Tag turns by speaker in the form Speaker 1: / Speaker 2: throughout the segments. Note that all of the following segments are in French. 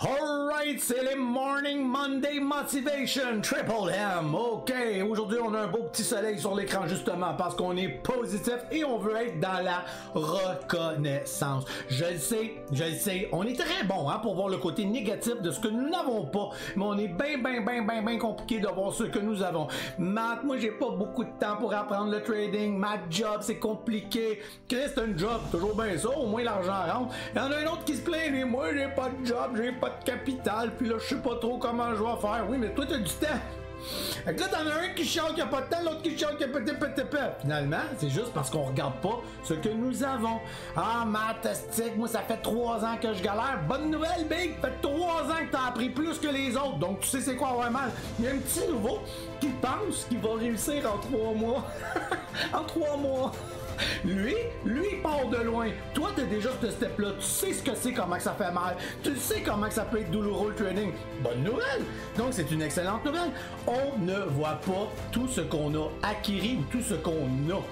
Speaker 1: Alright, c'est les Morning Monday Motivation Triple M. Ok, aujourd'hui on a un beau petit soleil sur l'écran justement parce qu'on est positif et on veut être dans la reconnaissance. Je le sais, on est très bon pour voir le côté négatif de ce que nous n'avons pas, mais on est bien compliqué de voir ce que nous avons. Matt, moi j'ai pas beaucoup de temps pour apprendre le trading, ma job c'est compliqué. Chris, c'est un job, toujours bien ça, au moins l'argent rentre. Il y en a un autre qui se plaint, mais moi j'ai pas de job, j'ai pas de capital, puis là je sais pas trop comment je vais faire. Oui, mais toi t'as du temps. Fait que là t'en as un qui chante qu'il a pas de temps, l'autre qui chante qu'il a pas de temps. Finalement, c'est juste parce qu'on regarde pas ce que nous avons. Ah, fantastique, moi ça fait 3 ans que je galère. Bonne nouvelle, Big, ça fait 3 ans que t'as appris plus que les autres, donc tu sais c'est quoi avoir mal. Il y a un petit nouveau qui pense qu'il va réussir en 3 mois. En 3 mois. Lui, il part de loin. Toi, t'es déjà ce step-là. Tu sais ce que c'est, comment que ça fait mal. Tu sais comment que ça peut être douloureux le trading. Bonne nouvelle! Donc, c'est une excellente nouvelle. On ne voit pas tout ce qu'on a acquis ou tout ce qu'on a.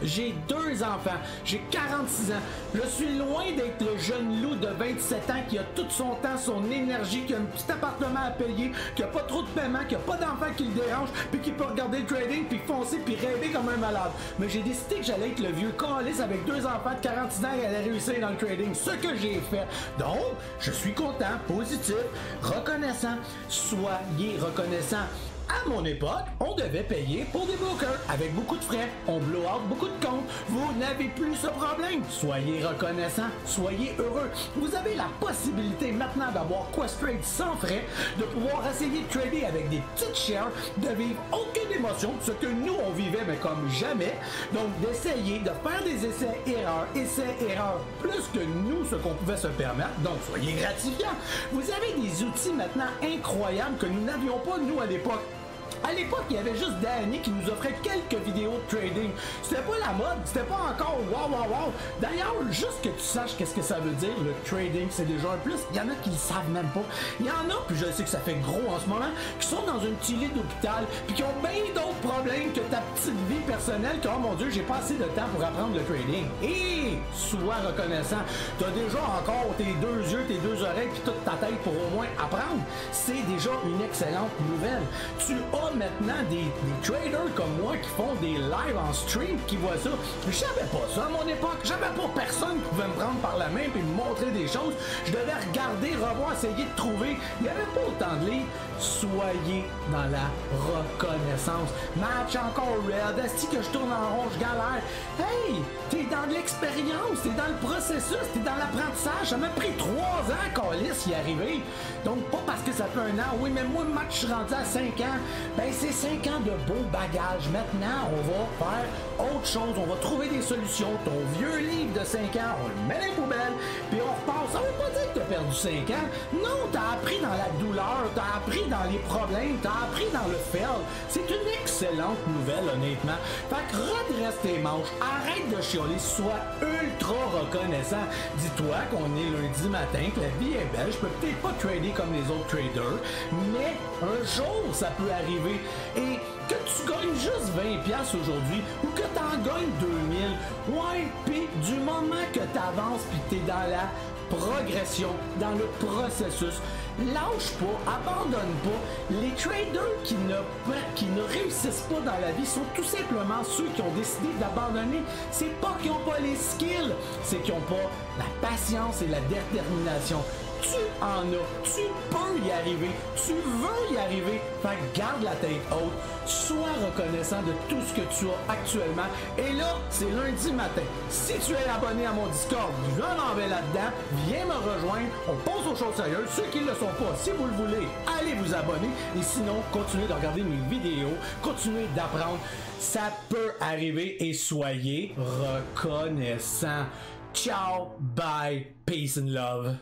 Speaker 1: J'ai 2 enfants, j'ai 46 ans, je suis loin d'être le jeune loup de 27 ans qui a tout son temps, son énergie, qui a un petit appartement à payer, qui a pas trop de paiement, qui a pas d'enfants qui le dérangent, puis qui peut regarder le trading, puis foncer, puis rêver comme un malade. Mais j'ai décidé que j'allais être le vieux calice avec 2 enfants de 46 ans et aller réussir dans le trading, ce que j'ai fait. Donc, je suis content, positif, reconnaissant, soyez reconnaissant. À mon époque, on devait payer pour des brokers avec beaucoup de frais. On blow out beaucoup de comptes. Vous n'avez plus ce problème. Soyez reconnaissant, soyez heureux. Vous avez la possibilité maintenant d'avoir Questrade sans frais, de pouvoir essayer de trader avec des petites shares, de vivre aucune émotion, ce que nous on vivait mais comme jamais. Donc d'essayer de faire des essais-erreurs, plus que nous ce qu'on pouvait se permettre. Donc soyez gratifiants. Vous avez des outils maintenant incroyables que nous n'avions pas nous à l'époque. À l'époque, il y avait juste Danny qui nous offrait quelques vidéos de trading. C'était pas la mode, c'était pas encore wow. D'ailleurs, juste que tu saches qu'est-ce que ça veut dire, le trading, c'est déjà un plus. Il y en a qui le savent même pas. Il y en a, puis je sais que ça fait gros en ce moment, qui sont dans un petit lit d'hôpital, puis qui ont bien d'autres problèmes que ta petite vie personnelle, que, oh mon Dieu, j'ai pas assez de temps pour apprendre le trading. Et sois reconnaissant. T'as déjà encore tes 2 yeux, tes 2 oreilles, puis toute ta tête pour au moins apprendre. C'est déjà une excellente nouvelle. Tu as maintenant des traders comme moi qui font des lives en stream qui voient ça. Je savais pas ça à mon époque. J'avais pas personne qui pouvait me prendre par la main et me montrer des choses. Je devais regarder, revoir, essayer de trouver. Il n'y avait pas autant de livres. Soyez dans la reconnaissance. Match encore red. Est-ce que je tourne en rond, je galère? Hey! T'es dans de l'expérience, t'es dans le processus, t'es dans l'apprentissage. Ça m'a pris 3 ans, Calis, y arriver. Donc, pas parce que ça fait 1 an. Oui, mais moi, match, je suis rendu à 5 ans. Ben, c'est 5 ans de beau bagage. Maintenant, on va faire autre chose. On va trouver des solutions. Ton vieux livre de 5 ans, on le met dans les poubelles, puis on repart. Ça veut pas dire que t'as perdu 5 ans. Non, t'as appris dans la douleur, t'as appris dans les problèmes, t'as appris dans le fail. C'est une excellente nouvelle, honnêtement. Fait que redresse tes manches, arrête de chialer, sois ultra reconnaissant. Dis-toi qu'on est lundi matin, que la vie est belle. Je peux peut-être pas trader comme les autres traders, mais un jour, ça peut arriver. Et que tu gagnes juste 20$ aujourd'hui ou que tu en gagnes 2000, ouais, puis du moment que tu avances puis que tu es dans la progression, dans le processus, lâche pas, abandonne pas. Les traders qui ne réussissent pas dans la vie sont tout simplement ceux qui ont décidé d'abandonner. C'est pas qu'ils n'ont pas les skills, c'est qu'ils n'ont pas la patience et la détermination. Tu en as, tu peux y arriver, tu veux y arriver, fait que garde la tête haute, sois reconnaissant de tout ce que tu as actuellement. Et là, c'est lundi matin. Si tu es abonné à mon Discord, je m'en vais là-dedans, viens me rejoindre, on pense aux choses sérieuses. Ceux qui ne le sont pas, si vous le voulez, allez vous abonner. Et sinon, continuez de regarder mes vidéos, continuez d'apprendre. Ça peut arriver et soyez reconnaissant. Ciao, bye, peace and love.